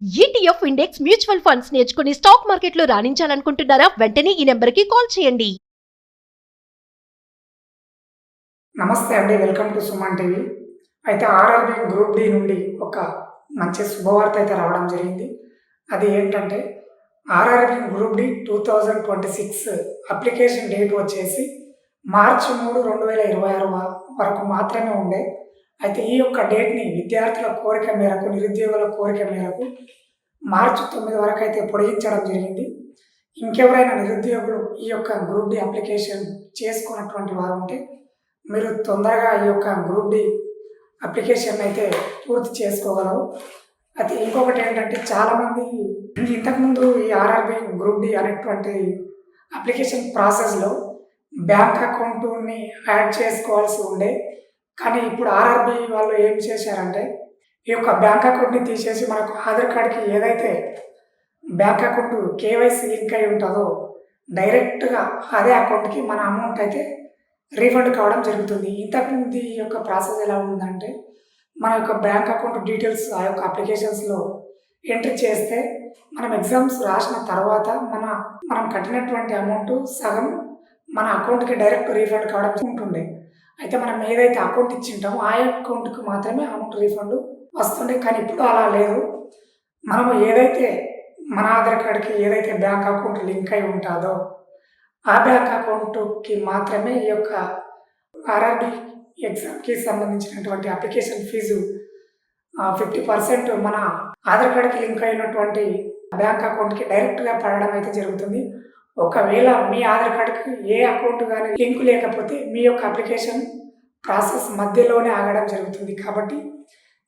ETF index mutual funds నేర్చుకుని stock మార్కెట్లో రాణించాలనుకుంటున్నారా? వెంటనే ఈ నెంబర్కి కాల్ చేయండి. నమస్తే అండి, వెల్కమ్ టు సుమన్ టీవీ. అయితే ఆర్ఆర్బీ గ్రూప్ డి నుండి ఒక మంచి శుభవార్త అయితే రావడం జరిగింది. అది ఏంటంటే RRB group D 2026 application date వచ్చేసి మార్చి 3, 2026 వరకు మాత్రమే ఉండే. అయితే ఈ యొక్క డేట్ని విద్యార్థుల కోరిక మేరకు, నిరుద్యోగుల కోరిక మేరకు మార్చి 9 వరకు అయితే పొడిగించడం జరిగింది. ఇంకెవరైనా నిరుద్యోగులు ఈ యొక్క గ్రూప్ డి అప్లికేషన్ చేసుకున్నటువంటి వారు ఉంటే మీరు తొందరగా ఈ యొక్క గ్రూప్ డి అప్లికేషన్ అయితే పూర్తి చేసుకోగలరు. అయితే ఇంకొకటి ఏంటంటే చాలామంది ఇంతకుముందు ఈ ఆర్ఆర్బీ గ్రూప్ డి అనేటువంటి అప్లికేషన్ ప్రాసెస్లో బ్యాంక్ అకౌంట్ని యాడ్ చేసుకోవాల్సి ఉండే. కానీ ఇప్పుడు ఆర్ఆర్బీ వాళ్ళు ఏం చేశారంటే ఈ యొక్క బ్యాంక్ అకౌంట్ని తీసేసి మనకు ఆధార్ కార్డ్కి ఏదైతే బ్యాంక్ అకౌంట్ కేవైసీ లింక్ అయి ఉంటుందో డైరెక్ట్గా అదే అకౌంట్కి మన అమౌంట్ అయితే రీఫండ్ కావడం జరుగుతుంది. ఇంతకుముందు ఈ యొక్క ప్రాసెస్ ఎలా ఉందంటే మన యొక్క బ్యాంక్ అకౌంట్ డీటెయిల్స్ ఆ యొక్క అప్లికేషన్స్లో ఎంట్రీ చేస్తే మనం ఎగ్జామ్స్ రాసిన తర్వాత మనం కట్టినటువంటి అమౌంట్ సగం మన అకౌంట్కి డైరెక్ట్ రీఫండ్ కావడం ఉంటుండే. అయితే మనం ఏదైతే అకౌంట్ ఇచ్చింటామో ఆ అకౌంట్కి మాత్రమే అమౌంట్ రీఫండ్ వస్తుండే. కానీ ఇప్పుడు అలా లేదు. మనము ఏదైతే మన ఆధార్ కార్డ్కి ఏదైతే బ్యాంక్ అకౌంట్ లింక్ అయి ఉంటుందో ఆ బ్యాంక్ అకౌంట్కి మాత్రమే ఈ యొక్క ఆర్ఆర్బీ ఎగ్జామ్కి సంబంధించినటువంటి అప్లికేషన్ ఫీజు 50% మన ఆధార్ కార్డ్కి లింక్ అయినటువంటి బ్యాంక్ అకౌంట్కి డైరెక్ట్గా పడడం అయితే జరుగుతుంది. ఒకవేళ మీ ఆధార్ కార్డ్కి ఏ అకౌంట్ కానీ లింక్ లేకపోతే మీ యొక్క అప్లికేషన్ ప్రాసెస్ మధ్యలోనే ఆగడం జరుగుతుంది. కాబట్టి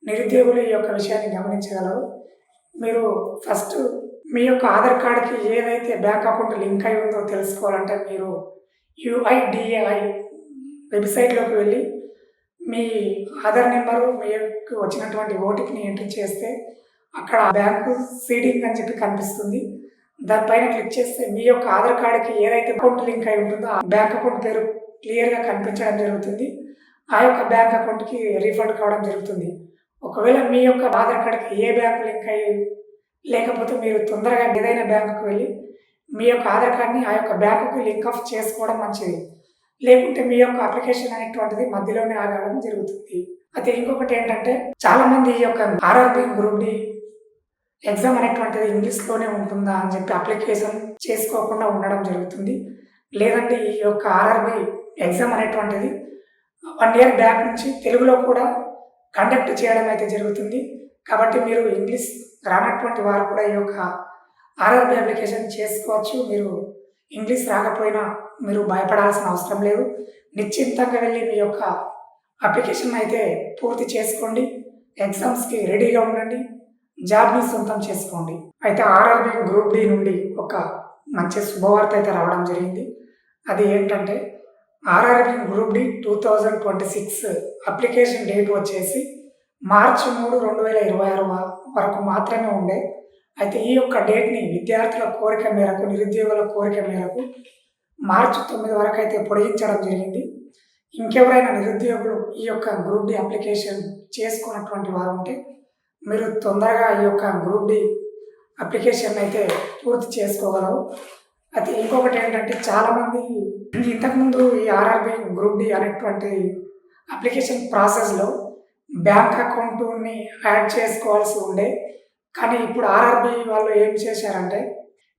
నిరుద్యోగులు ఈ యొక్క విషయాన్ని గమనించగలరు. మీరు ఫస్ట్ మీ యొక్క ఆధార్ కార్డ్కి ఏదైతే బ్యాంక్ అకౌంట్ లింక్ అయి ఉందో తెలుసుకోవాలంటే మీరు యుఐడిఏఐ వెబ్సైట్లోకి వెళ్ళి మీ ఆధార్ నెంబరు మీకు వచ్చినటువంటి ఓటీపీని ఎంట్రీ చేస్తే అక్కడ బ్యాంకు సీడింగ్ అని చెప్పి కనిపిస్తుంది. దానిపైన క్లిక్ చేస్తే మీ యొక్క ఆధార్ కార్డ్కి ఏదైతే అకౌంట్ లింక్ అయి ఉంటుందో ఆ బ్యాంక్ అకౌంట్ పేరు క్లియర్గా కనిపించడం జరుగుతుంది. ఆ యొక్క బ్యాంక్ అకౌంట్కి రీఫండ్ కావడం జరుగుతుంది. ఒకవేళ మీ యొక్క ఆధార్ కార్డ్కి ఏ బ్యాంకు లింక్ అయ్యి లేకపోతే మీరు తొందరగా ఏదైనా బ్యాంకుకి వెళ్ళి మీ యొక్క ఆధార్ కార్డ్ని ఆ యొక్క బ్యాంకుకి లింక్ ఆఫ్ చేసుకోవడం మంచిది. లేకుంటే మీ యొక్క అప్లికేషన్ అనేటువంటిది మధ్యలోనే ఆగడం జరుగుతుంది. అయితే ఇంకొకటి ఏంటంటే చాలామంది ఈ యొక్క ఆర్ఆర్బీ గ్రూప్ డి ఎగ్జామ్ అనేటువంటిది ఇంగ్లీష్లోనే ఉంటుందా అని చెప్పి అప్లికేషన్ చేసుకోకుండా ఉండడం జరుగుతుంది. లేదంటే ఈ యొక్క ఆర్ఆర్బీ ఎగ్జామ్ అనేటువంటిది 1 year బ్యాక్ నుంచి తెలుగులో కూడా కండక్ట్ చేయడం అయితే జరుగుతుంది. కాబట్టి మీరు ఇంగ్లీష్ రానటువంటి వారు కూడా ఈ యొక్క ఆర్ఆర్బీ అప్లికేషన్ చేసుకోవచ్చు. మీరు ఇంగ్లీష్ రాకపోయినా మీరు భయపడాల్సిన అవసరం లేదు. నిశ్చింతంగా వెళ్ళి మీ యొక్క అప్లికేషన్ అయితే పూర్తి చేసుకోండి. ఎగ్జామ్స్కి రెడీగా ఉండండి. జాబ్ని సొంతం చేసుకోండి. అయితే ఆర్ఆర్బీ గ్రూప్ డి నుండి ఒక మంచి శుభవార్త అయితే రావడం జరిగింది. అది ఏంటంటే RRB group D 2026 application date వచ్చేసి మార్చి 3, 2026 వరకు మాత్రమే ఉండే. అయితే ఈ యొక్క డేట్ని విద్యార్థుల కోరిక మేరకు, నిరుద్యోగుల కోరిక మేరకు మార్చి 9 వరకు అయితే పొడిగించడం జరిగింది. ఇంకెవరైనా నిరుద్యోగులు ఈ యొక్క గ్రూప్ డి అప్లికేషన్ చేసుకున్నటువంటి వారు ఉంటే మీరు తొందరగా ఈ యొక్క గ్రూప్ డి అప్లికేషన్ అయితే పూర్తి చేసుకోగలరు. అయితే ఇంకొకటి ఏంటంటే చాలామంది ఇంతకుముందు ఈ ఆర్ఆర్బీ గ్రూప్ డి అనేటువంటి అప్లికేషన్ ప్రాసెస్లో బ్యాంక్ అకౌంట్ని యాడ్ చేసుకోవాల్సి ఉండే. కానీ ఇప్పుడు ఆర్ఆర్బీ వాళ్ళు ఏం చేశారంటే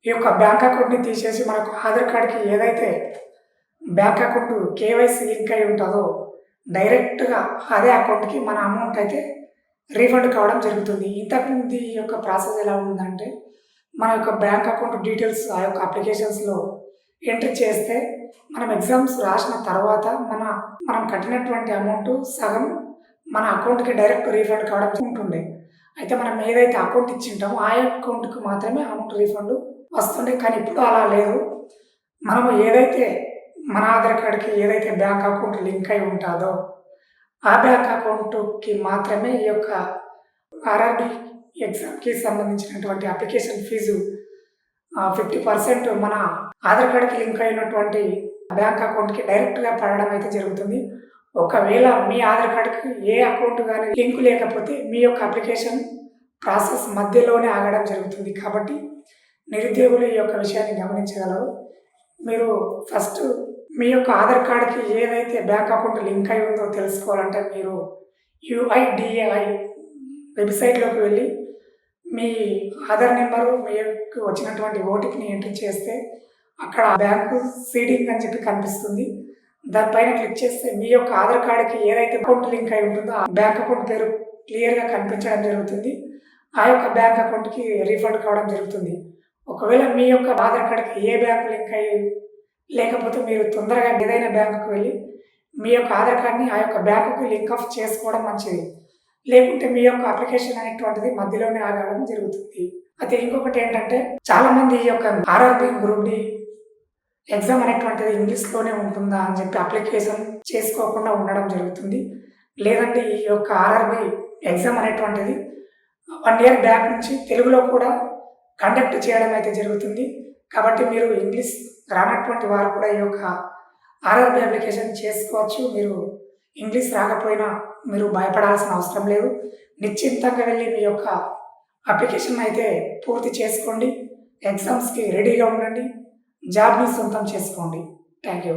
ఈ యొక్క బ్యాంక్ అకౌంట్ని తీసేసి మనకు ఆధార్ కార్డ్కి ఏదైతే బ్యాంక్ అకౌంట్ కేవైసీ లింక్ అయి ఉంటుందో డైరెక్ట్గా అదే అకౌంట్కి మన అమౌంట్ అయితే రీఫండ్ కావడం జరుగుతుంది. ఇంతకుముందు ఈ యొక్క ప్రాసెస్ ఎలా ఉందంటే మన యొక్క బ్యాంక్ అకౌంట్ డీటెయిల్స్ ఆ యొక్క అప్లికేషన్స్లో ఎంట్రీ చేస్తే మనం ఎగ్జామ్స్ రాసిన తర్వాత మనం కట్టినటువంటి అమౌంట్ సగం మన అకౌంట్కి డైరెక్ట్ రీఫండ్ కావడం ఉంటుండే. అయితే మనం ఏదైతే అకౌంట్ ఇచ్చింటామో ఆ అకౌంట్కి మాత్రమే అమౌంట్ రీఫండ్ వస్తుండే. కానీ ఇప్పుడు అలా లేదు. మనము ఏదైతే మన ఆధార్ కార్డ్కి ఏదైతే బ్యాంక్ అకౌంట్ లింక్ అయి ఉంటుందో ఆ బ్యాంక్ అకౌంట్కి మాత్రమే ఈ యొక్క ఆర్ఆర్బీ ఎగ్జామ్కి సంబంధించినటువంటి అప్లికేషన్ ఫీజు 50% మన ఆధార్ కార్డ్కి లింక్ అయినటువంటి బ్యాంక్ అకౌంట్కి డైరెక్ట్గా పడడం అయితే జరుగుతుంది. ఒకవేళ మీ ఆధార్ కార్డ్కి ఏ అకౌంట్ కానీ లింక్ లేకపోతే మీ యొక్క అప్లికేషన్ ప్రాసెస్ మధ్యలోనే ఆగడం జరుగుతుంది. కాబట్టి నిరుద్యోగులు ఈ యొక్క విషయాన్ని గమనించగలరు. మీరు ఫస్ట్ మీ యొక్క ఆధార్ కార్డ్‌కి ఏదైతే బ్యాంక్ అకౌంట్ లింక్ అయి ఉందో తెలుసుకోవాలంటే మీరు యూఐడిఏఐ వెబ్‌సైట్‌లోకి వెళ్ళి మీ ఆధార్ నెంబరు, మీకు వచ్చినటువంటి ఓటీపీని ఎంటర్ చేస్తే అక్కడ బ్యాంకు సీడింగ్ అని చెప్పి కనిపిస్తుంది. దానిపైన క్లిక్ చేస్తే మీ యొక్క ఆధార్ కార్డ్‌కి ఏదైతే అకౌంట్ లింక్ అయి ఉంటుందో ఆ బ్యాంక్ అకౌంట్ పేరు క్లియర్‌గా కనిపించడం జరుగుతుంది. ఆ యొక్క బ్యాంక్ అకౌంట్‌కి రీఫండ్ కావడం జరుగుతుంది. ఒకవేళ మీ యొక్క ఆధార్ కార్డ్‌కి ఏ బ్యాంక్ లింక్ అయ్యి లేకపోతే మీరు తొందరగా ఏదైనా బ్యాంకుకి వెళ్ళి మీ యొక్క ఆధార్ కార్డ్‌ని ఆ యొక్క బ్యాంకుకి లింక్ ఆఫ్ చేసుకోవడం మంచిది. లేకుంటే మీ యొక్క అప్లికేషన్ అనేటువంటిది మధ్యలోనే ఆగడం జరుగుతుంది. అయితే ఇంకొకటి ఏంటంటే చాలామంది ఈ యొక్క ఆర్ఆర్‌బీ గ్రూప్ డి ఎగ్జామ్ అనేటువంటిది ఇంగ్లీష్‌లోనే ఉంటుందా అని చెప్పి అప్లికేషన్ చేసుకోకుండా ఉండడం జరుగుతుంది. లేదంటే ఈ యొక్క ఆర్ఆర్‌బీ ఎగ్జామ్ అనేటువంటిది 1 ఇయర్ బ్యాక్ నుంచి తెలుగులో కూడా కండక్ట్ చేయడం అయితే జరుగుతుంది. కాబట్టి మీరు ఇంగ్లీష్ రానటువంటి వారు కూడా ఈ యొక్క ఆర్ఆర్‌బీ అప్లికేషన్ చేసుకోవచ్చు. మీరు ఇంగ్లీష్ రాకపోయినా మీరు భయపడాల్సిన అవసరం లేదు. నిశ్చింతంగా వెళ్ళి మీ యొక్క అప్లికేషన్ అయితే పూర్తి చేసుకోండి. ఎగ్జామ్స్‌కి రెడీగా ఉండండి. జాబ్‌ని సొంతం చేసుకోండి. Thank you.